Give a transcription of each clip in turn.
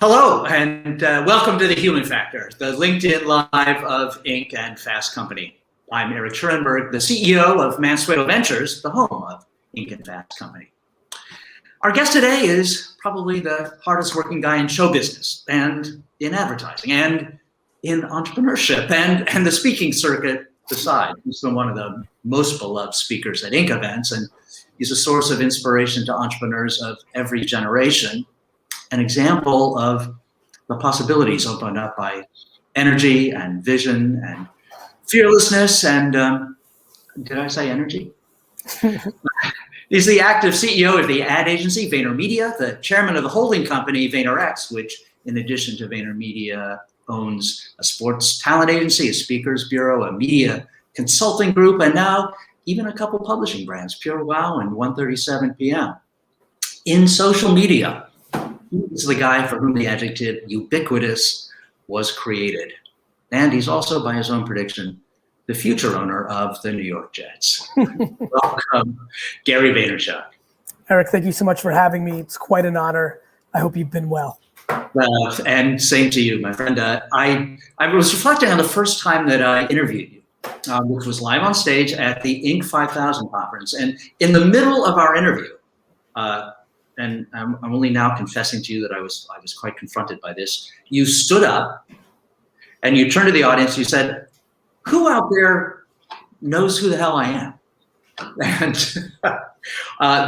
Hello, and welcome to the Human Factor, the LinkedIn Live of Inc. and Fast Company. I'm Eric Schoenberg, the CEO of Mansueto Ventures, the home of Inc. and Fast Company. Our guest today is probably the hardest working guy in show business and in advertising and in entrepreneurship and the speaking circuit besides. He's been one of the most beloved speakers at Inc. events, and he's a source of inspiration to entrepreneurs of every generation. An example of the possibilities opened up by energy and vision and fearlessness and, did I say energy? He's the active CEO of the ad agency VaynerMedia, the chairman of the holding company VaynerX, which in addition to VaynerMedia owns a sports talent agency, a speakers bureau, a media consulting group, and now even a couple publishing brands, Pure Wow and 137 PM. In social media, he's the guy for whom the adjective ubiquitous was created. And he's also, by his own prediction, the future owner of the New York Jets. Welcome, Gary Vaynerchuk. Eric, thank you so much for having me. It's quite an honor. I hope you've been well. And same to you, my friend. I was reflecting on the first time that I interviewed you, which was live on stage at the Inc. 5000 conference. And in the middle of our interview, and I'm only now confessing to you that I was quite confronted by this. You stood up and you turned to the audience. You said, "Who out there knows who the hell I am?" And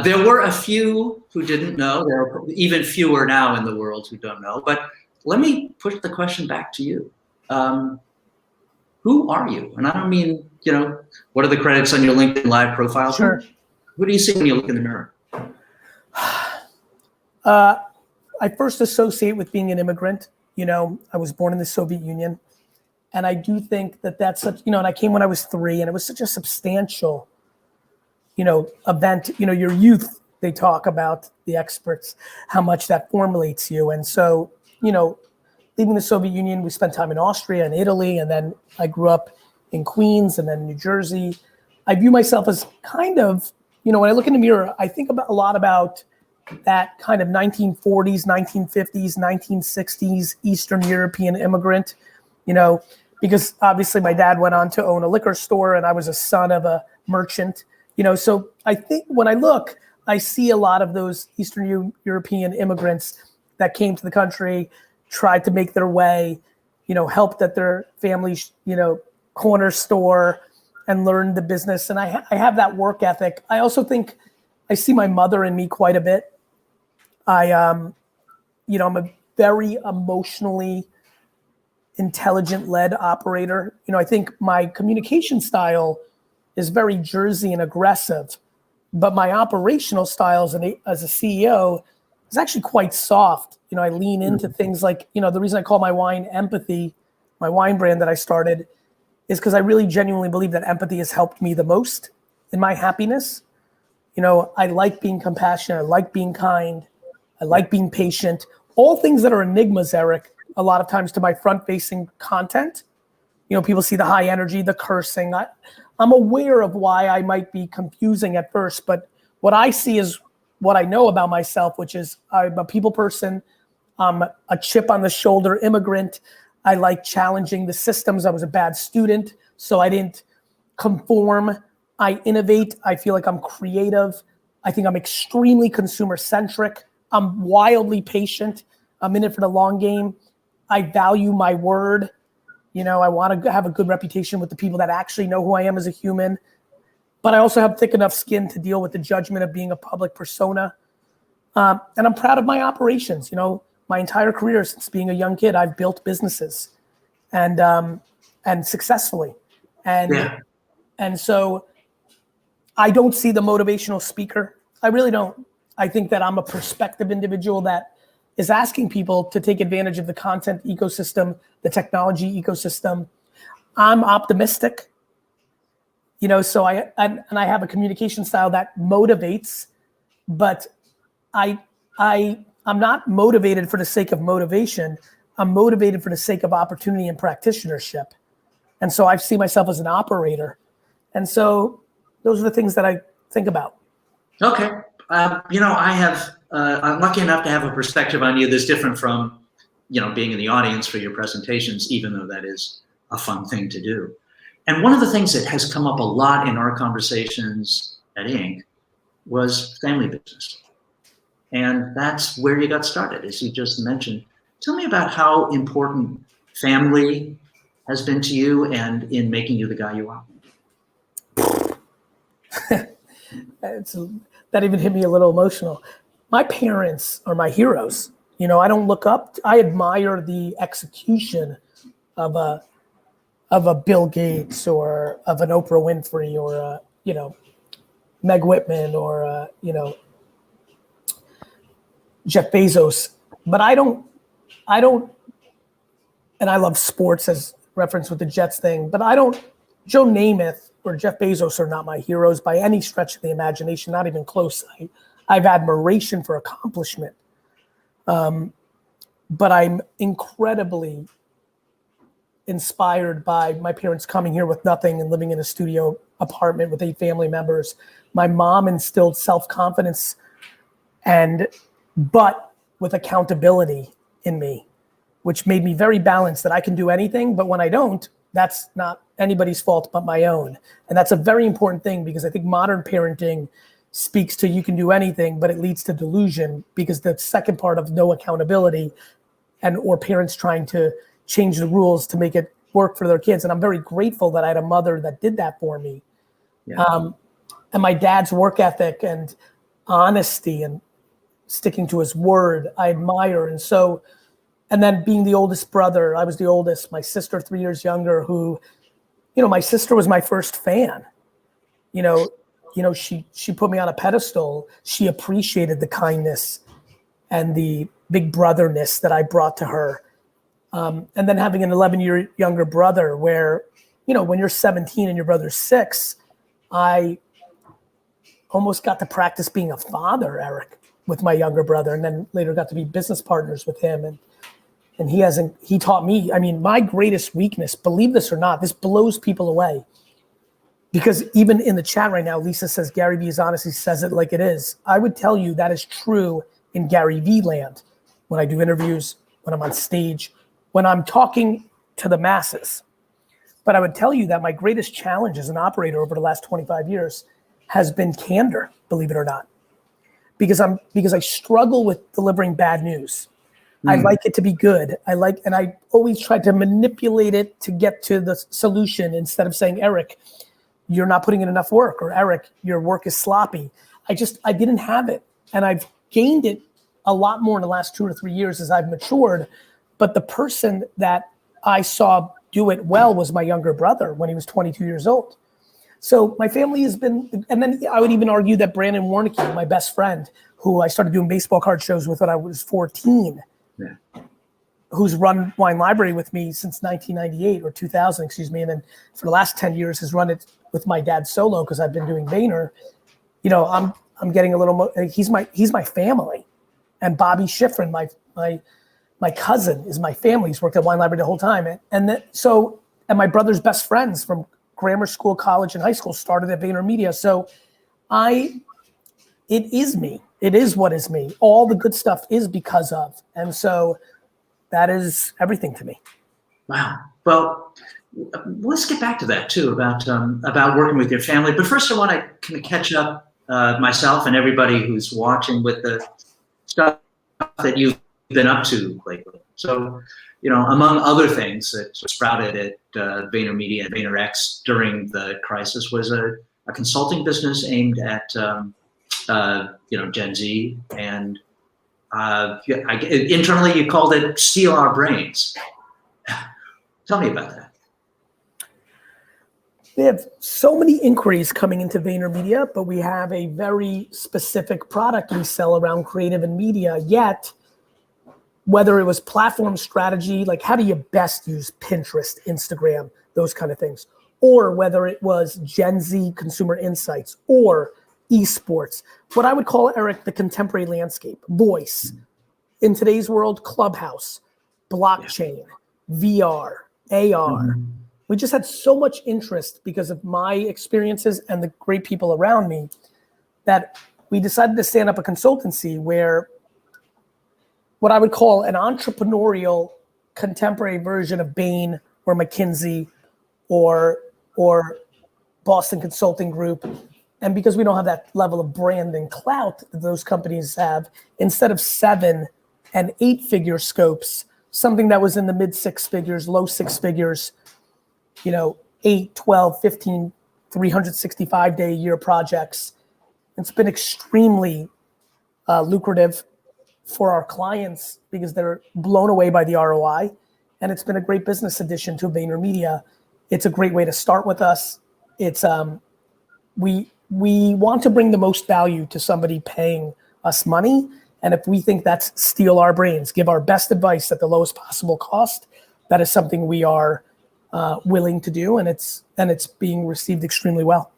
there were a few who didn't know. There are even fewer now in the world who don't know. But let me put the question back to you. Who are you? And I don't mean, what are the credits on your LinkedIn Live profile? Sure. Who do you see when you look in the mirror? I first associate with being an immigrant. I was born in the Soviet Union. And I do think that that's such, and I came when I was 3, and it was such a substantial, event. Your youth, they talk about, the experts, how much that formulates you. And so, leaving the Soviet Union, we spent time in Austria and Italy, and then I grew up in Queens and then New Jersey. I view myself as kind of, when I look in the mirror, I think a lot about that kind of 1940s, 1950s, 1960s Eastern European immigrant, because obviously my dad went on to own a liquor store and I was a son of a merchant, so I think when I look, I see a lot of those Eastern European immigrants that came to the country, tried to make their way, helped at their family's, corner store and learned the business. And I have that work ethic. I also think I see my mother in me quite a bit. I'm a very emotionally intelligent-led operator. I think my communication style is very Jersey and aggressive, but my operational style as a CEO is actually quite soft. I lean into things like, the reason I call my wine Empathy, my wine brand that I started, is because I really genuinely believe that empathy has helped me the most in my happiness. I like being compassionate. I like being kind. I like being patient. All things that are enigmas, Eric, a lot of times to my front-facing content. People see the high energy, the cursing. I'm aware of why I might be confusing at first, but what I see is what I know about myself, which is I'm a people person. I'm a chip on the shoulder immigrant. I like challenging the systems. I was a bad student, so I didn't conform. I innovate. I feel like I'm creative. I think I'm extremely consumer-centric. I'm wildly patient. I'm in it for the long game. I value my word. I want to have a good reputation with the people that actually know who I am as a human. But I also have thick enough skin to deal with the judgment of being a public persona. And I'm proud of my operations. My entire career since being a young kid, I've built businesses and successfully. And so I don't see the motivational speaker. I really don't. I think that I'm a perspective individual that is asking people to take advantage of the content ecosystem, the technology ecosystem. I'm optimistic, so I have a communication style that motivates, but I'm not motivated for the sake of motivation. I'm motivated for the sake of opportunity and practitionership. And so I see myself as an operator. And so those are the things that I think about. Okay. I'm lucky enough to have a perspective on you that's different from being in the audience for your presentations, even though that is a fun thing to do. And one of the things that has come up a lot in our conversations at Inc. was family business. And that's where you got started, as you just mentioned. Tell me about how important family has been to you and in making you the guy you are. That even hit me a little emotional. My parents are my heroes. I don't look up. I admire the execution of a Bill Gates or of an Oprah Winfrey or Meg Whitman or Jeff Bezos. But I don't, and I love sports as reference with the Jets thing, but Joe Namath or Jeff Bezos are not my heroes by any stretch of the imagination, not even close. I have admiration for accomplishment. But I'm incredibly inspired by my parents coming here with nothing and living in a studio apartment with 8 family members. My mom instilled self-confidence but with accountability in me, which made me very balanced that I can do anything, but when I don't, that's not anybody's fault but my own. And that's a very important thing because I think modern parenting speaks to you can do anything, but it leads to delusion because the second part of no accountability or parents trying to change the rules to make it work for their kids. And I'm very grateful that I had a mother that did that for me. Yeah. And my dad's work ethic and honesty and sticking to his word, I admire. And then being the oldest brother, I was the oldest, my sister 3 years younger who, my sister was my first fan. She put me on a pedestal. She appreciated the kindness and the big brotherness that I brought to her. And then having an 11-year younger brother where, when you're 17 and your brother's 6, I almost got to practice being a father, Eric, with my younger brother, and then later got to be business partners with him. And he taught me, my greatest weakness, believe this or not, this blows people away. Because even in the chat right now, Lisa says, Gary Vee is honest, he says it like it is. I would tell you that is true in Gary Vee land. When I do interviews, when I'm on stage, when I'm talking to the masses. But I would tell you that my greatest challenge as an operator over the last 25 years has been candor, believe it or not. Because I struggle with delivering bad news. I like it to be good. And I always try to manipulate it to get to the solution instead of saying, Eric, you're not putting in enough work, or Eric, your work is sloppy. I didn't have it. And I've gained it a lot more in the last 2 or 3 years as I've matured. But the person that I saw do it well was my younger brother when he was 22 years old. So my family has been, and then I would even argue that Brandon Warnke, my best friend, who I started doing baseball card shows with when I was 14, who's run Wine Library with me since 1998 or 2000, excuse me. And then for the last 10 years has run it with my dad solo because I've been doing Vayner. I'm getting a little, he's my family. And Bobby Schifrin, my cousin is my family. He's worked at Wine Library the whole time. And my brother's best friends from grammar school, college, and high school started at VaynerMedia. So it is me. It is what is me. All the good stuff is because of. And so that is everything to me. Wow. Well, let's get back to that too, about working with your family. But first I want to kind of catch up myself and everybody who's watching with the stuff that you've been up to lately. So, among other things that sprouted at VaynerMedia and VaynerX during the crisis was a consulting business aimed at Gen Z, and internally you called it Steal Our Brains. Tell me about that. We have so many inquiries coming into VaynerMedia, but we have a very specific product we sell around creative and media. Yet, whether it was platform strategy, like how do you best use Pinterest, Instagram, those kind of things, or whether it was Gen Z consumer insights or esports, what I would call, Eric, the contemporary landscape, voice. In today's world, Clubhouse, blockchain, VR, AR. We just had so much interest because of my experiences and the great people around me that we decided to stand up a consultancy where what I would call an entrepreneurial contemporary version of Bain or McKinsey or Boston Consulting Group. And because we don't have that level of brand and clout that those companies have, instead of 7 and 8-figure scopes, something that was in the mid 6 figures, low 6 figures, 8, 12, 15, 365-day a year projects. It's been extremely lucrative for our clients because they're blown away by the ROI. And it's been a great business addition to VaynerMedia. It's a great way to start with us. It's we want to bring the most value to somebody paying us money. And if we think that's steal our brains, give our best advice at the lowest possible cost, that is something we are willing to do, and it's being received extremely well.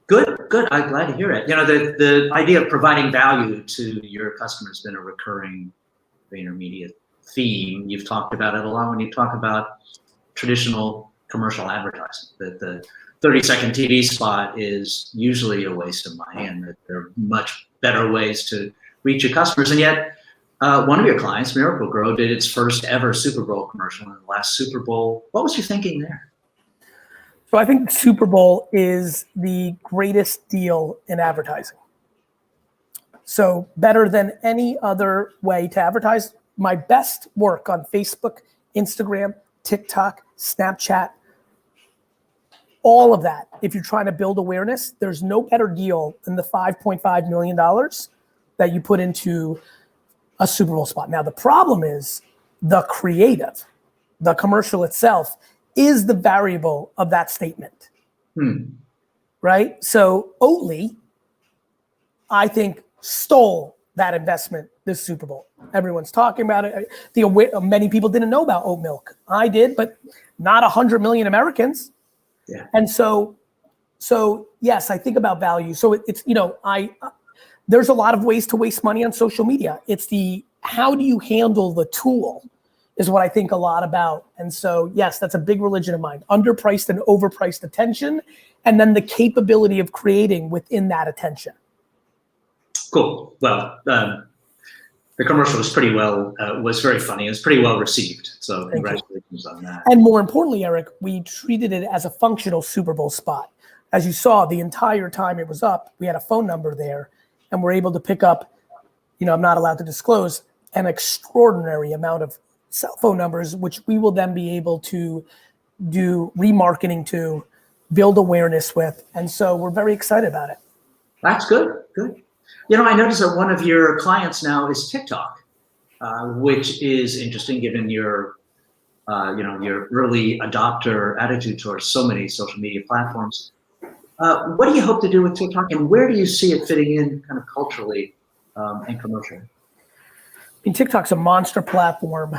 Good. I'm glad to hear it. The idea of providing value to your customers has been a recurring VaynerMedia theme. You've talked about it a lot when you talk about traditional commercial advertising, that the 30-second TV spot is usually a waste of money, and that there are much better ways to reach your customers. And yet, one of your clients, Miracle-Gro, did its first ever Super Bowl commercial in the last Super Bowl. What was your thinking there? So I think Super Bowl is the greatest deal in advertising. So better than any other way to advertise. My best work on Facebook, Instagram, TikTok, Snapchat, all of that. If you're trying to build awareness, there's no better deal than the $5.5 million that you put into a Super Bowl spot. Now, the problem is the creative, the commercial itself is the variable of that statement, right? So Oatly, I think, stole that investment this Super Bowl. Everyone's talking about it. Many people didn't know about oat milk. I did, but not 100 million Americans. Yeah. And so yes, I think about value. So it's there's a lot of ways to waste money on social media. It's how do you handle the tool is what I think a lot about. And so, yes, that's a big religion of mine. Underpriced and overpriced attention, and then the capability of creating within that attention. Cool. Well, the commercial was was very funny. It was pretty well received. So congratulations on that. And more importantly, Eric, we treated it as a functional Super Bowl spot. As you saw, the entire time it was up, we had a phone number there, and we're able to pick up, I'm not allowed to disclose, an extraordinary amount of cell phone numbers, which we will then be able to do remarketing to, build awareness with. And so we're very excited about it. That's good. Good. I noticed that one of your clients now is TikTok, which is interesting given your early adopter attitude towards so many social media platforms. What do you hope to do with TikTok, and where do you see it fitting in kind of culturally and commercially? I mean, TikTok's a monster platform.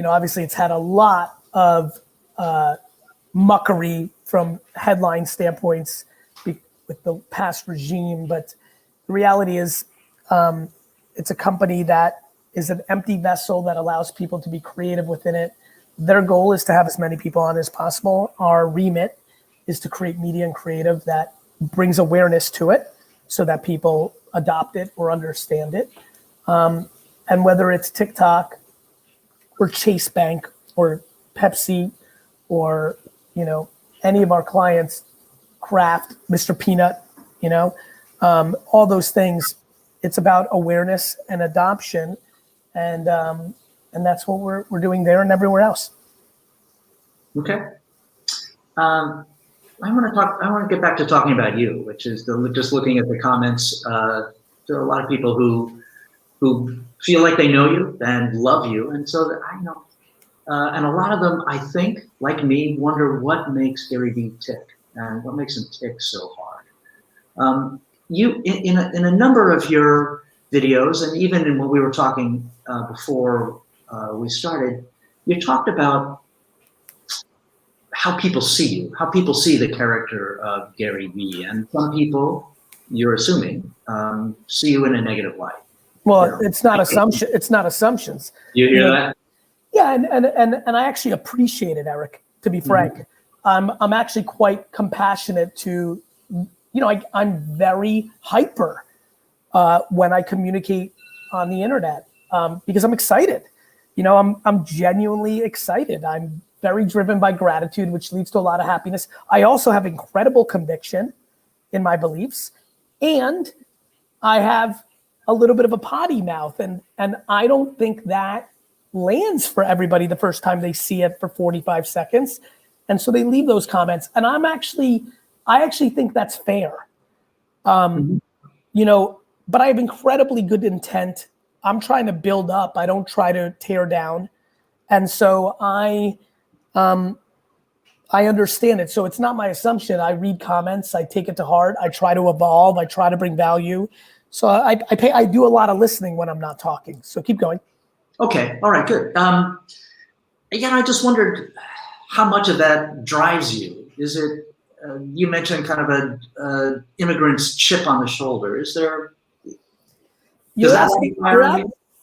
Obviously it's had a lot of muckery from headline standpoints with the past regime, but the reality is it's a company that is an empty vessel that allows people to be creative within it. Their goal is to have as many people on as possible. Our remit is to create media and creative that brings awareness to it so that people adopt it or understand it. And whether it's TikTok or Chase Bank or Pepsi or, any of our clients, Kraft, Mr. Peanut, all those things, it's about awareness and adoption. And that's what we're doing there and everywhere else. Okay. I want to get back to talking about you, which is just looking at the comments. There are a lot of people who feel like they know you and love you, and so and a lot of them, I think, like me, wonder what makes Gary Vee tick and what makes him tick so hard. You in a number of your videos, and even in what we were talking before we started, you talked about how people see you, how people see the character of Gary Vee, and some people, you're assuming, see you in a negative light. Well, it's not assumption. It's not assumptions. You hear that? Yeah, and I actually appreciate it, Eric. To be frank, I'm actually quite compassionate to, I'm very hyper when I communicate on the internet because I'm excited. You know, I'm genuinely excited. I'm very driven by gratitude, which leads to a lot of happiness. I also have incredible conviction in my beliefs, and I have a little bit of a potty mouth, and I don't think that lands for everybody the first time they see it for 45 seconds. And so they leave those comments. And I actually think that's fair. You know, but I have incredibly good intent. I'm trying to build up. I don't try to tear down. And so I understand it. So it's not my assumption. I read comments, I take it to heart. I try to evolve. I try to bring value. So I do a lot of listening when I'm not talking. So keep going. Okay. All right. Good. Again, I just wondered how much of that drives you. Is it? You mentioned kind of a immigrant's chip on the shoulder. Is there?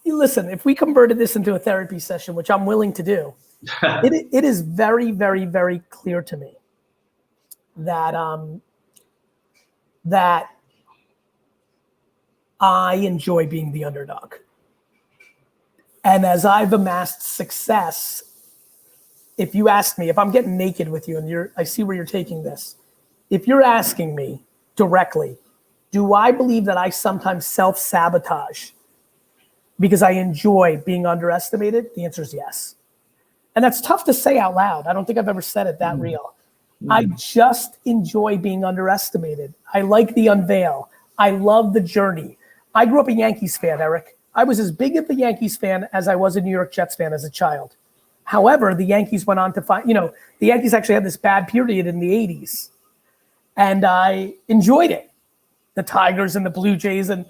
Listen, if we converted this into a therapy session, which I'm willing to do, it is very, very, very clear to me that that I enjoy being the underdog. And as I've amassed success, if you ask me, if I'm getting naked with you and I see where you're taking this, if you're asking me directly, do I believe that I sometimes self-sabotage because I enjoy being underestimated? The answer is yes. And that's tough to say out loud. I don't think I've ever said it that real. I just enjoy being underestimated. I like the unveil. I love the journey. I grew up a Yankees fan, Eric. I was as big of a Yankees fan as I was a New York Jets fan as a child. However, the Yankees went on to find, the Yankees actually had this bad period in the 80s. And I enjoyed it. The Tigers and the Blue Jays and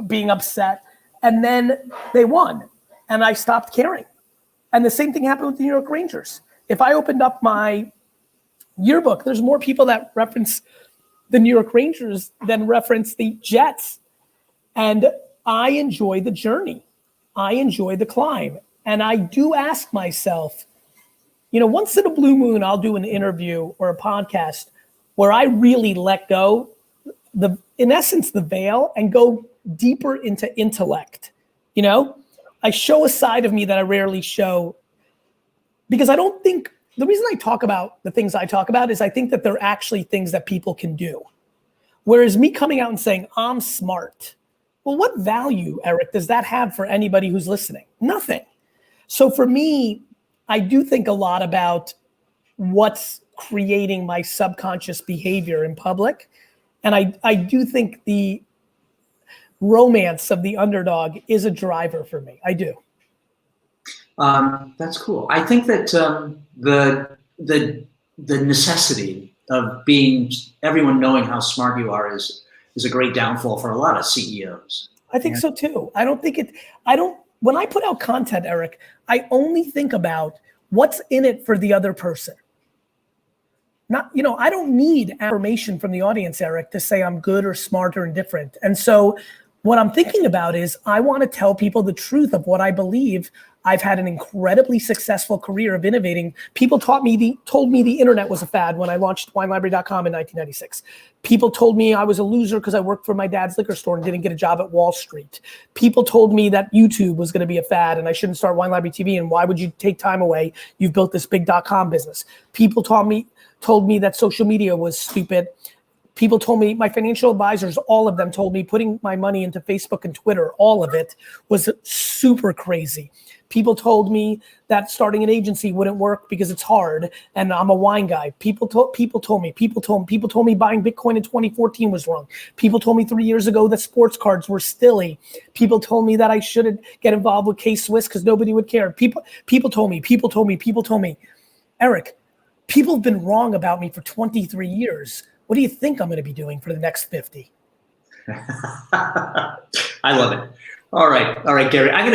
being upset. And then they won. And I stopped caring. And the same thing happened with the New York Rangers. If I opened up my yearbook, there's more people that reference the New York Rangers than reference the Jets. And I enjoy the journey. I enjoy the climb. And I do ask myself, once in a blue moon, I'll do an interview or a podcast where I really let go, in essence, the veil and go deeper into intellect. I show a side of me that I rarely show because I don't think, the reason I talk about the things I talk about is I think that they're actually things that people can do. Whereas me coming out and saying, I'm smart. Well, what value, Eric, does that have for anybody who's listening? Nothing. So for me, I do think a lot about what's creating my subconscious behavior in public. And I do think the romance of the underdog is a driver for me. I do. That's cool. I think that the necessity of everyone knowing how smart you are is a great downfall for a lot of CEOs. I think so too. When I put out content, Eric, I only think about what's in it for the other person. I don't need affirmation from the audience, Eric, to say I'm good or smart or indifferent. And so what I'm thinking about is I want to tell people the truth of what I believe. I've had an incredibly successful career of innovating. People told me the internet was a fad when I launched WineLibrary.com in 1996. People told me I was a loser because I worked for my dad's liquor store and didn't get a job at Wall Street. People told me that YouTube was going to be a fad and I shouldn't start Wine Library TV, and why would you take time away? You've built this big .com business. People told me that social media was stupid. People told me, my financial advisors, all of them told me putting my money into Facebook and Twitter, all of it was super crazy. People told me that starting an agency wouldn't work because it's hard and I'm a wine guy. People told me buying Bitcoin in 2014 was wrong. People told me 3 years ago that sports cards were stilly. People told me that I shouldn't get involved with K-Swiss because nobody would care. People told me. Eric, people have been wrong about me for 23 years. What do you think I'm going to be doing for the next 50? I love it. All right, Gary. I'm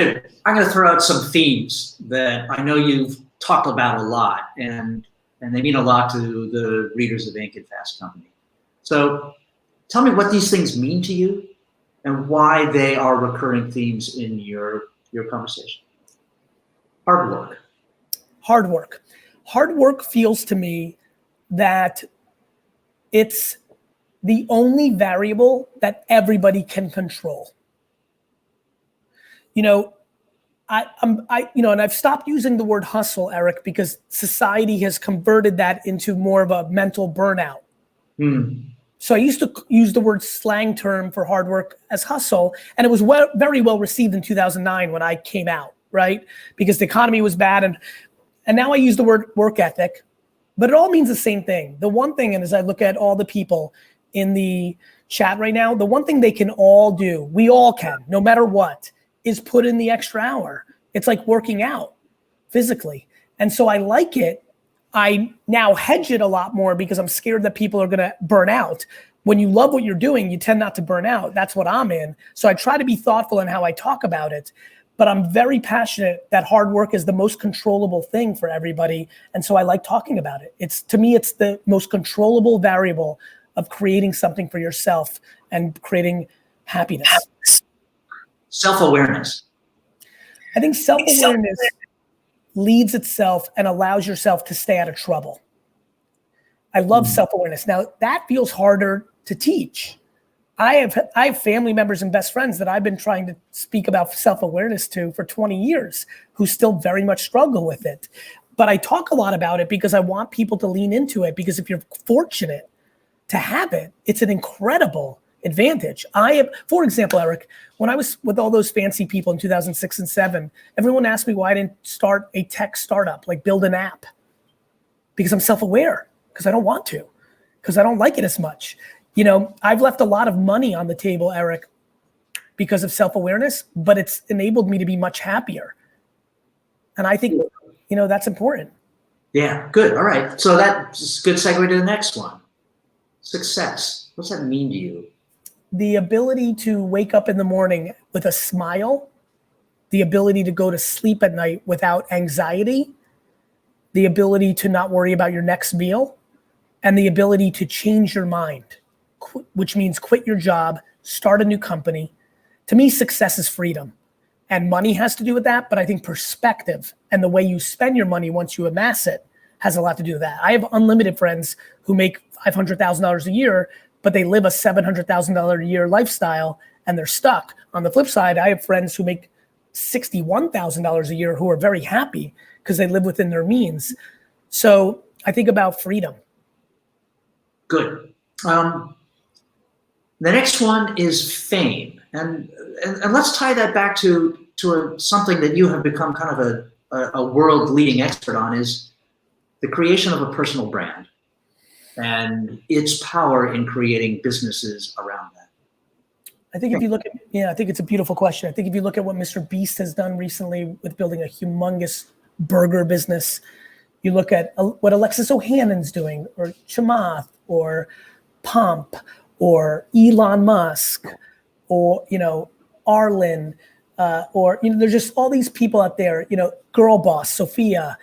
gonna throw out some themes that I know you've talked about a lot, and they mean a lot to the readers of Ink and Fast Company. So, tell me what these things mean to you, and why they are recurring themes in your conversation. Hard work. Hard work feels to me that it's the only variable that everybody can control. You know, and I've stopped using the word hustle, Eric, because society has converted that into more of a mental burnout. So I used to use the word slang term for hard work as hustle, and it was very well received in 2009 when I came out, right? Because the economy was bad, and now I use the word work ethic, but it all means the same thing. The one thing, and as I look at all the people in the chat right now, the one thing they can all do, we all can, no matter what, is put in the extra hour. It's like working out physically. And so I like it. I now hedge it a lot more because I'm scared that people are going to burn out. When you love what you're doing, you tend not to burn out. That's what I'm in. So I try to be thoughtful in how I talk about it, but I'm very passionate that hard work is the most controllable thing for everybody. And so I like talking about it. To me, it's the most controllable variable of creating something for yourself and creating happiness. Self-awareness. I think self-awareness leads itself and allows yourself to stay out of trouble. I love self-awareness. Now, that feels harder to teach. I have family members and best friends that I've been trying to speak about self-awareness to for 20 years who still very much struggle with it. But I talk a lot about it because I want people to lean into it, because if you're fortunate to have it, it's an incredible advantage. For example, Eric, when I was with all those fancy people in 2006 and 2007, everyone asked me why I didn't start a tech startup, like build an app, because I'm self-aware, because I don't want to, because I don't like it as much. You know, I've left a lot of money on the table, Eric, because of self-awareness, but it's enabled me to be much happier. And I think, that's important. Yeah, good. All right. So that's a good segue to the next one. Success. What's that mean to you? The ability to wake up in the morning with a smile, the ability to go to sleep at night without anxiety, the ability to not worry about your next meal, and the ability to change your mind, which means quit your job, start a new company. To me, success is freedom. And money has to do with that, but I think perspective and the way you spend your money once you amass it has a lot to do with that. I have unlimited friends who make $500,000 a year, but they live a $700,000 a year lifestyle and they're stuck. On the flip side, I have friends who make $61,000 a year who are very happy because they live within their means. So I think about freedom. Good. The next one is fame. And let's tie that back to something that you have become kind of a world leading expert on, is the creation of a personal brand and its power in creating businesses around that. I think if you look at, I think it's a beautiful question. I think if you look at what Mr. Beast has done recently with building a humongous burger business, you look at what Alexis Ohanian's doing, or Chamath, or Pump, or Elon Musk, or, Arlen, or, there's just all these people out there, Girl Boss, Sophia,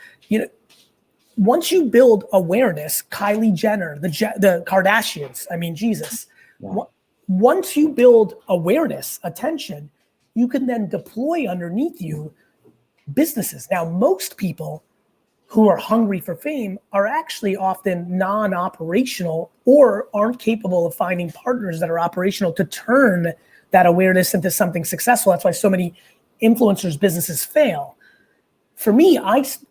once you build awareness, Kylie Jenner, the Kardashians, Jesus. Yeah. Once you build awareness, attention, you can then deploy underneath you businesses. Now, most people who are hungry for fame are actually often non-operational or aren't capable of finding partners that are operational to turn that awareness into something successful. That's why so many influencers' businesses fail. For me,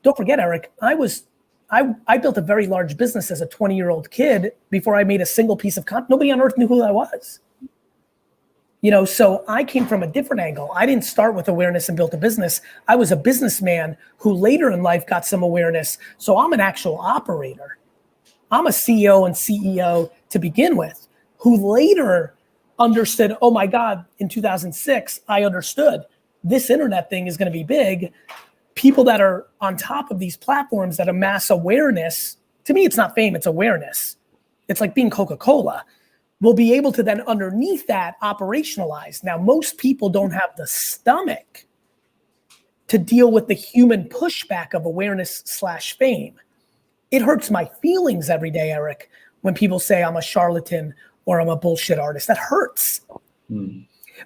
don't forget, Eric, I built a very large business as a 20-year-old kid before I made a single piece of content. Nobody on earth knew who I was. So I came from a different angle. I didn't start with awareness and built a business. I was a businessman who later in life got some awareness. So I'm an actual operator. I'm a CEO and CEO to begin with, who later understood, oh my God, in 2006, I understood this internet thing is going to be big. People that are on top of these platforms that amass awareness, to me, it's not fame, it's awareness. It's like being Coca-Cola. Will be able to then underneath that operationalize. Now, most people don't have the stomach to deal with the human pushback of awareness/fame. It hurts my feelings every day, Eric, when people say I'm a charlatan or I'm a bullshit artist. That hurts.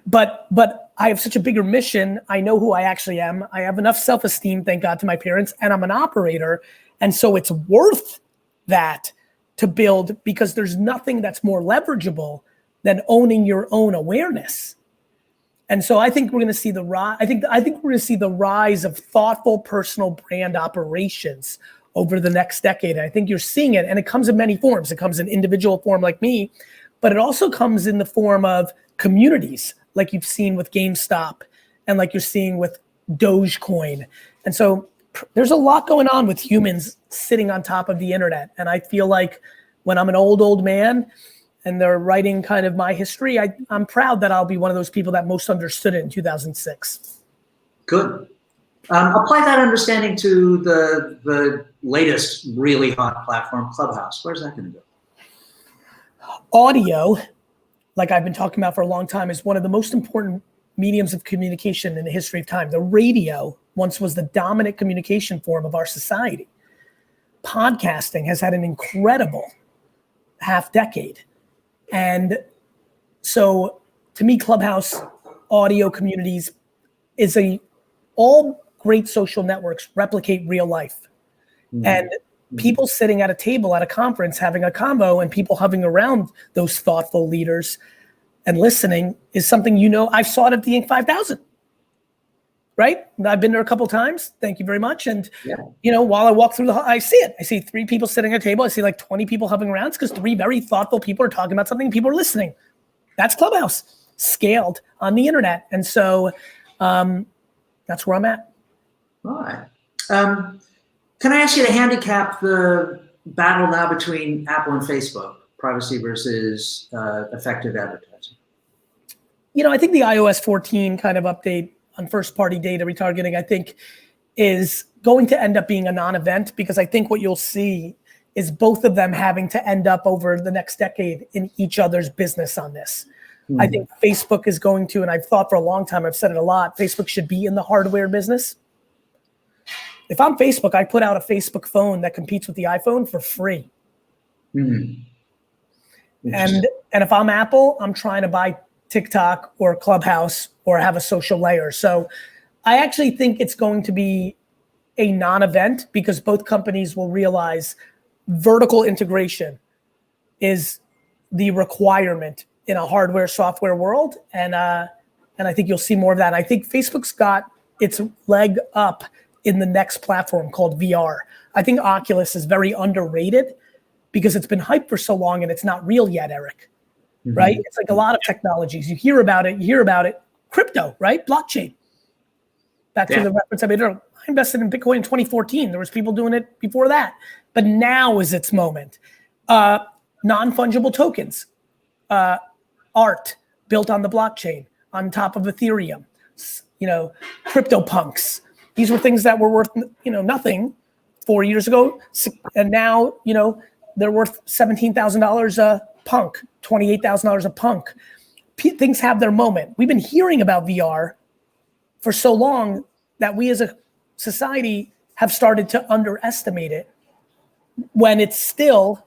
But I have such a bigger mission. I know who I actually am. I have enough self-esteem, thank God, to my parents, and I'm an operator. And so it's worth that to build, because there's nothing that's more leverageable than owning your own awareness. And so I think we're going to see the rise. I think we're going to see the rise of thoughtful personal brand operations over the next decade. And I think you're seeing it, and it comes in many forms. It comes in individual form like me, but it also comes in the form of communities, like you've seen with GameStop and like you're seeing with Dogecoin. And so there's a lot going on with humans sitting on top of the internet. And I feel like when I'm an old man and they're writing kind of my history, I'm proud that I'll be one of those people that most understood it in 2006. Good. Apply that understanding to the latest really hot platform, Clubhouse. Where's that going to go? Audio, like I've been talking about for a long time, is one of the most important mediums of communication in the history of time. The radio once was the dominant communication form of our society. Podcasting has had an incredible half decade. And so to me, Clubhouse audio communities is all great social networks replicate real life. Mm-hmm. And people sitting at a table at a conference having a convo and people hovering around those thoughtful leaders and listening is something, I've saw it at the Inc. 5000, right? I've been there a couple of times. Thank you very much. And, while I walk through I see it. I see 3 people sitting at a table. I see like 20 people hovering around. It's because 3 very thoughtful people are talking about something. People are listening. That's Clubhouse scaled on the internet. And so that's where I'm at. All right. Can I ask you to handicap the battle now between Apple and Facebook, privacy versus effective advertising? I think the iOS 14 kind of update on first-party data retargeting, I think, is going to end up being a non-event, because I think what you'll see is both of them having to end up over the next decade in each other's business on this. I think Facebook is going to, and I've thought for a long time, I've said it a lot, Facebook should be in the hardware business. If I'm Facebook, I put out a Facebook phone that competes with the iPhone for free. And if I'm Apple, I'm trying to buy TikTok or Clubhouse or have a social layer. So I actually think it's going to be a non-event, because both companies will realize vertical integration is the requirement in a hardware software world. And I think you'll see more of that. I think Facebook's got its leg up in the next platform called VR. I think Oculus is very underrated because it's been hyped for so long and it's not real yet, Eric. Right? It's like a lot of technologies. You hear about it. Crypto, right? Blockchain. Back to the reference I made earlier. I invested in Bitcoin in 2014. There was people doing it before that. But now is its moment. Non-fungible tokens. Art built on the blockchain on top of Ethereum. CryptoPunks. These were things that were worth, nothing 4 years ago. And now, they're worth $17,000 a punk, $28,000 a punk. Things have their moment. We've been hearing about VR for so long that we as a society have started to underestimate it, when it's still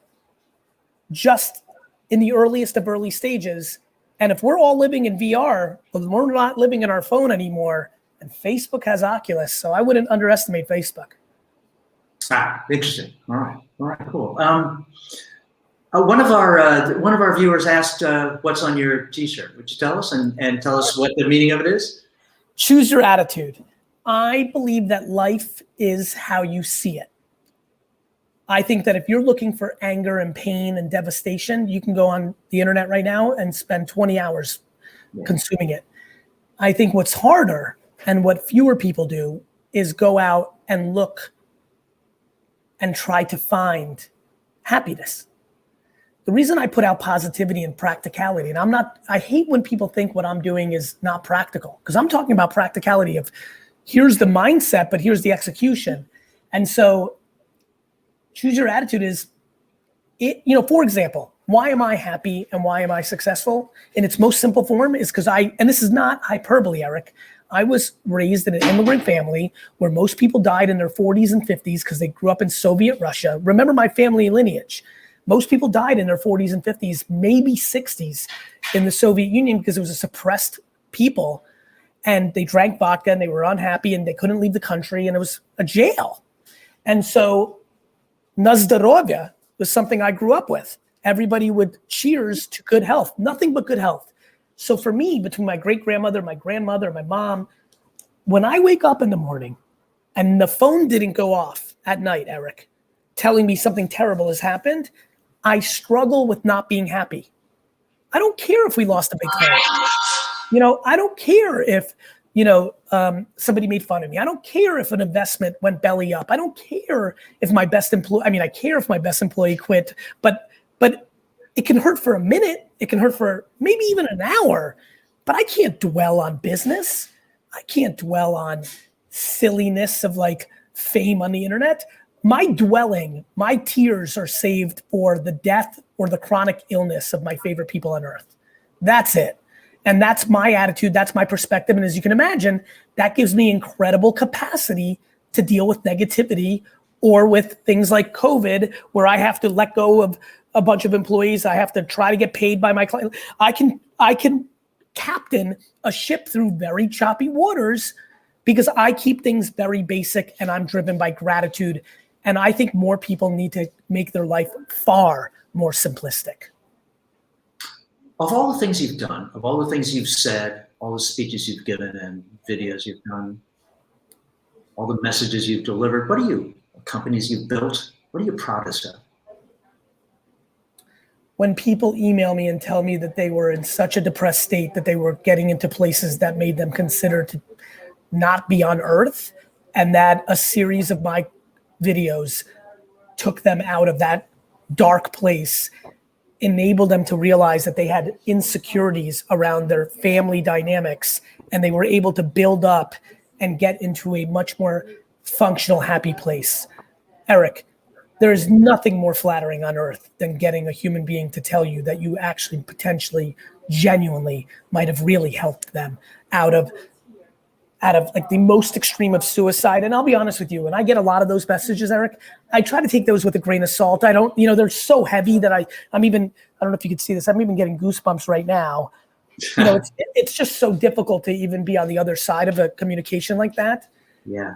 just in the earliest of early stages. And if we're all living in VR, but we're not living in our phone anymore, and Facebook has Oculus, so I wouldn't underestimate Facebook. Interesting. All right, cool. One of our viewers asked, "What's on your T-shirt?" Would you tell us and tell us what the meaning of it is? Choose your attitude. I believe that life is how you see it. I think that if you're looking for anger and pain and devastation, you can go on the internet right now and spend 20 hours consuming it. I think what's harder and what fewer people do is go out and look and try to find happiness. The reason I put out positivity and practicality, and I hate when people think what I'm doing is not practical, because I'm talking about practicality of here's the mindset, but here's the execution. And so choose your attitude is, for example, why am I happy and why am I successful? In its most simple form is because and this is not hyperbole, Eric, I was raised in an immigrant family where most people died in their 40s and 50s because they grew up in Soviet Russia. Remember my family lineage. Most people died in their 40s and 50s, maybe 60s in the Soviet Union because it was a suppressed people, and they drank vodka and they were unhappy and they couldn't leave the country, and it was a jail. And so na zdrowie was something I grew up with. Everybody would cheers to good health, nothing but good health. So for me, between my great-grandmother, my grandmother, my mom, when I wake up in the morning and the phone didn't go off at night, Eric, telling me something terrible has happened, I struggle with not being happy. I don't care if we lost a big client. I don't care if, somebody made fun of me. I don't care if an investment went belly up. I don't care if my best employee, I care if my best employee quit, but it can hurt for a minute. It can hurt for maybe even an hour, but I can't dwell on business. I can't dwell on silliness of like fame on the internet. My tears are saved for the death or the chronic illness of my favorite people on earth. That's it. And that's my attitude. That's my perspective. And as you can imagine, that gives me incredible capacity to deal with negativity or with things like COVID, where I have to let go of a bunch of employees. I have to try to get paid by my client. I can captain a ship through very choppy waters because I keep things very basic and I'm driven by gratitude. And I think more people need to make their life far more simplistic. Of all the things you've done, of all the things you've said, all the speeches you've given and videos you've done, all the messages you've delivered, companies you've built, what are you proudest of? When people email me and tell me that they were in such a depressed state that they were getting into places that made them consider to not be on earth, and that a series of my videos took them out of that dark place, enabled them to realize that they had insecurities around their family dynamics, and they were able to build up and get into a much more functional, happy place. Eric, there is nothing more flattering on earth than getting a human being to tell you that you actually potentially, genuinely might have really helped them out of like the most extreme of suicide. And I'll be honest with you, when I get a lot of those messages, Eric, I try to take those with a grain of salt. I don't, they're so heavy that I'm even, I don't know if you could see this, I'm even getting goosebumps right now. It's just so difficult to even be on the other side of a communication like that. Yeah.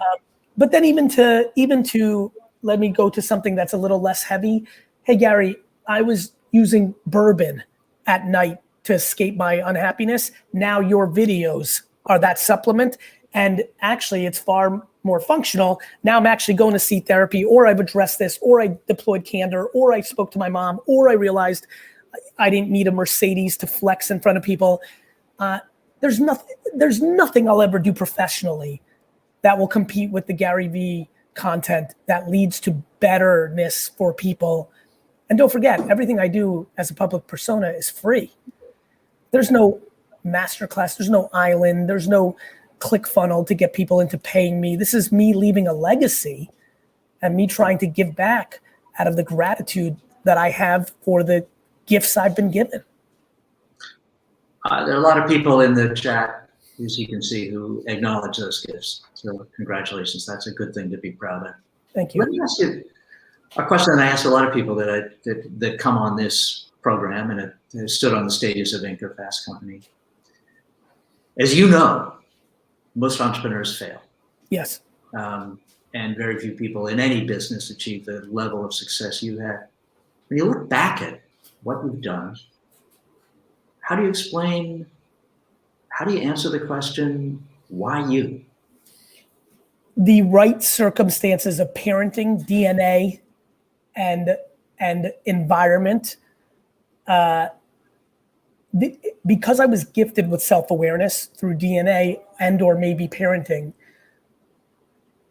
But then even to let me go to something that's a little less heavy. Hey, Gary, I was using bourbon at night to escape my unhappiness. Now your videos are that supplement. And actually, it's far more functional. Now I'm actually going to see therapy, or I've addressed this, or I deployed candor, or I spoke to my mom, or I realized I didn't need a Mercedes to flex in front of people. There's nothing I'll ever do professionally that will compete with the Gary Vee content that leads to betterness for people. And don't forget, everything I do as a public persona is free. There's no masterclass, there's no island, there's no ClickFunnels to get people into paying me. This is me leaving a legacy and me trying to give back out of the gratitude that I have for the gifts I've been given. There are a lot of people in the chat, as you can see, who acknowledge those gifts. So congratulations. That's a good thing to be proud of. Thank you. Let me ask you a question that I ask a lot of people that come on this program and have stood on the stages of Inc. or Fast Company. As you know, most entrepreneurs fail. Yes. And very few people in any business achieve the level of success you had. When you look back at what you've done, how do you answer the question, why you? The right circumstances of parenting, DNA, and environment. Because I was gifted with self-awareness through DNA and or maybe parenting,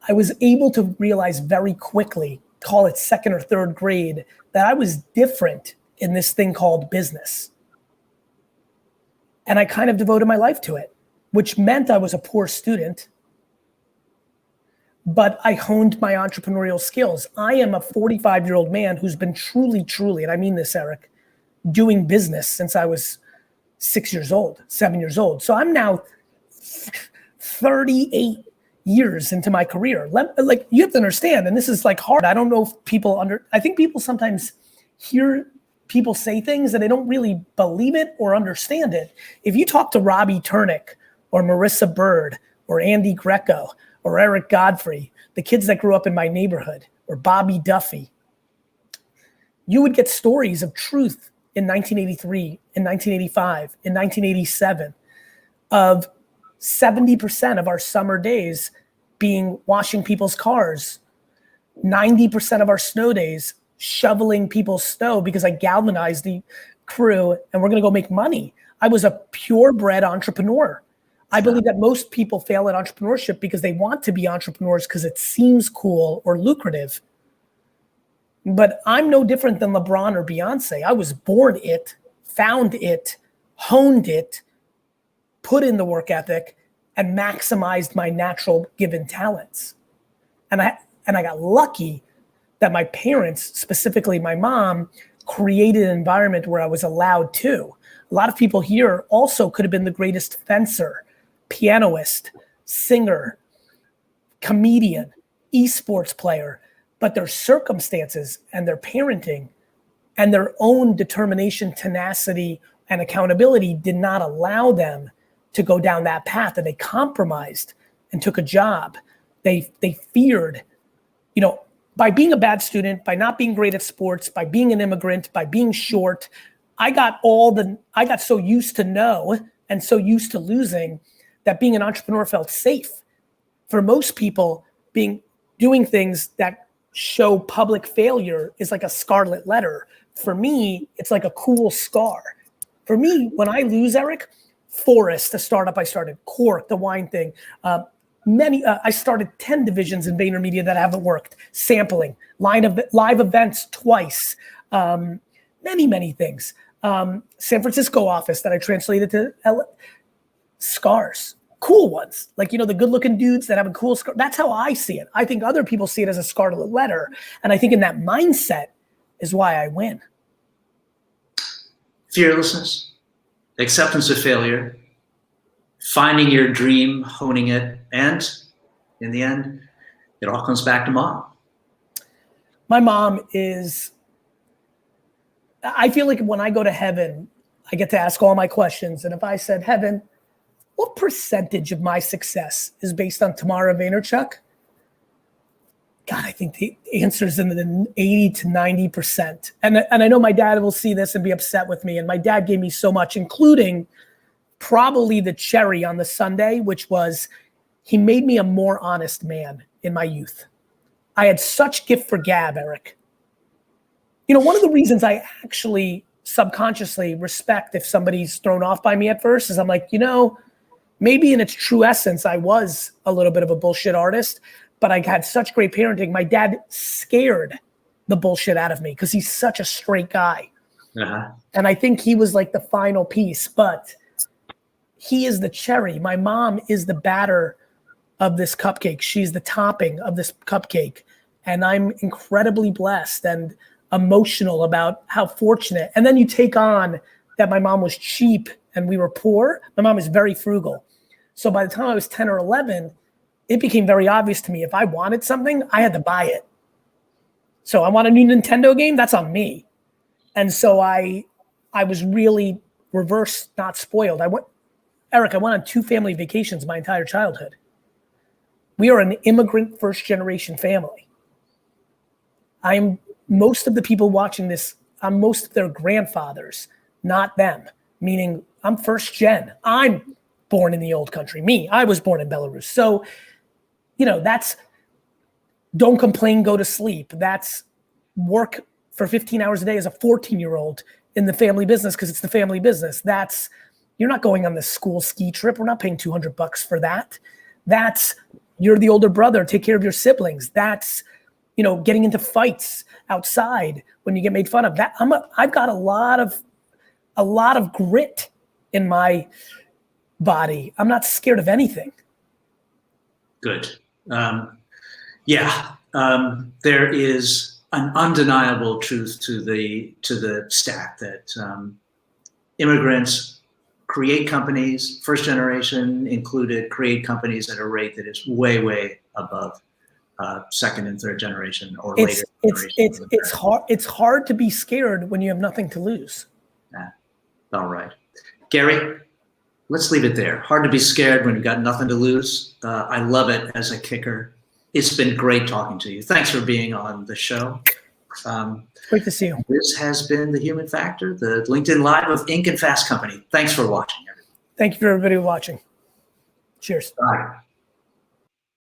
I was able to realize very quickly, call it second or third grade, that I was different in this thing called business. And I kind of devoted my life to it, which meant I was a poor student, but I honed my entrepreneurial skills. I am a 45-year-old man who's been truly, and I mean this, Eric, doing business since I was 7 years old. So I'm now 38 years into my career. Like, you have to understand, and this is like hard. I don't know if I think people sometimes hear people say things and they don't really believe it or understand it. If you talk to Robbie Turnick or Marissa Bird or Andy Greco or Eric Godfrey, the kids that grew up in my neighborhood, or Bobby Duffy, you would get stories of truth in 1983, in 1985, in 1987 of 70% of our summer days being washing people's cars, 90% of our snow days shoveling people's snow because I galvanized the crew and we're going to go make money. I was a purebred entrepreneur. I believe that most people fail at entrepreneurship because they want to be entrepreneurs because it seems cool or lucrative. But I'm no different than LeBron or Beyonce. I was born it, found it, honed it, put in the work ethic, and maximized my natural given talents. And I got lucky that my parents, specifically my mom, created an environment where I was allowed to. A lot of people here also could have been the greatest fencer, pianist, singer, comedian, esports player, but their circumstances and their parenting and their own determination, tenacity, and accountability did not allow them to go down that path, and they compromised and took a job. They feared, by being a bad student, by not being great at sports, by being an immigrant, by being short, I got so used to no and so used to losing that being an entrepreneur felt safe. For most people, doing things that show public failure is like a scarlet letter. For me, it's like a cool scar. For me, when I lose, Eric, Forest, the startup I started, Cork, the wine thing, I started 10 divisions in VaynerMedia that haven't worked, sampling, live events twice, many things. San Francisco office that I translated to LA. Scars, cool ones, like, the good looking dudes that have a cool scar. That's how I see it. I think other people see it as a scarlet letter. And I think in that mindset is why I win. Fearlessness, acceptance of failure, finding your dream, honing it, and in the end, it all comes back to mom. My mom I feel like when I go to heaven, I get to ask all my questions. And if I said, heaven, what percentage of my success is based on Tamara Vaynerchuk? God, I think the answer is in the 80 to 90%. And I know my dad will see this and be upset with me. And my dad gave me so much, including probably the cherry on the sundae, which was he made me a more honest man in my youth. I had such gift for gab, Eric. One of the reasons I actually subconsciously respect if somebody's thrown off by me at first is I'm like, maybe in its true essence, I was a little bit of a bullshit artist, but I had such great parenting. My dad scared the bullshit out of me because he's such a straight guy. Uh-huh. And I think he was like the final piece, but he is the cherry. My mom is the batter of this cupcake. She's the topping of this cupcake. And I'm incredibly blessed and emotional about how fortunate. And then you take on that my mom was cheap and we were poor. My mom is very frugal. So by the time I was 10 or 11, it became very obvious to me if I wanted something, I had to buy it. So I want a new Nintendo game, that's on me. And so I was really reverse, not spoiled. Eric, I went on 2 family vacations my entire childhood. We are an immigrant first generation family. Most of the people watching this, I'm most of their grandfathers, not them, meaning I'm first gen. I'm born in the old country. I was born in Belarus. So, that's don't complain, go to sleep. That's work for 15 hours a day as a 14-year-old in the family business because it's the family business. You're not going on this school ski trip. We're not paying $200 for that. That's you're the older brother. Take care of your siblings. That's, getting into fights outside when you get made fun of. That I've got a lot of grit in my body. I'm not scared of anything. Good. There is an undeniable truth to the stat that immigrants create companies, first generation included, create companies at a rate that is way, way above second and third generation or later. It's hard to be scared when you have nothing to lose. All right. Gary, let's leave it there. Hard to be scared when you've got nothing to lose. I love it as a kicker. It's been great talking to you. Thanks for being on the show. Great to see you. This has been The Human Factor, the LinkedIn Live of Inc. and Fast Company. Thanks for watching, everyone. Thank you for everybody watching. Cheers. Bye.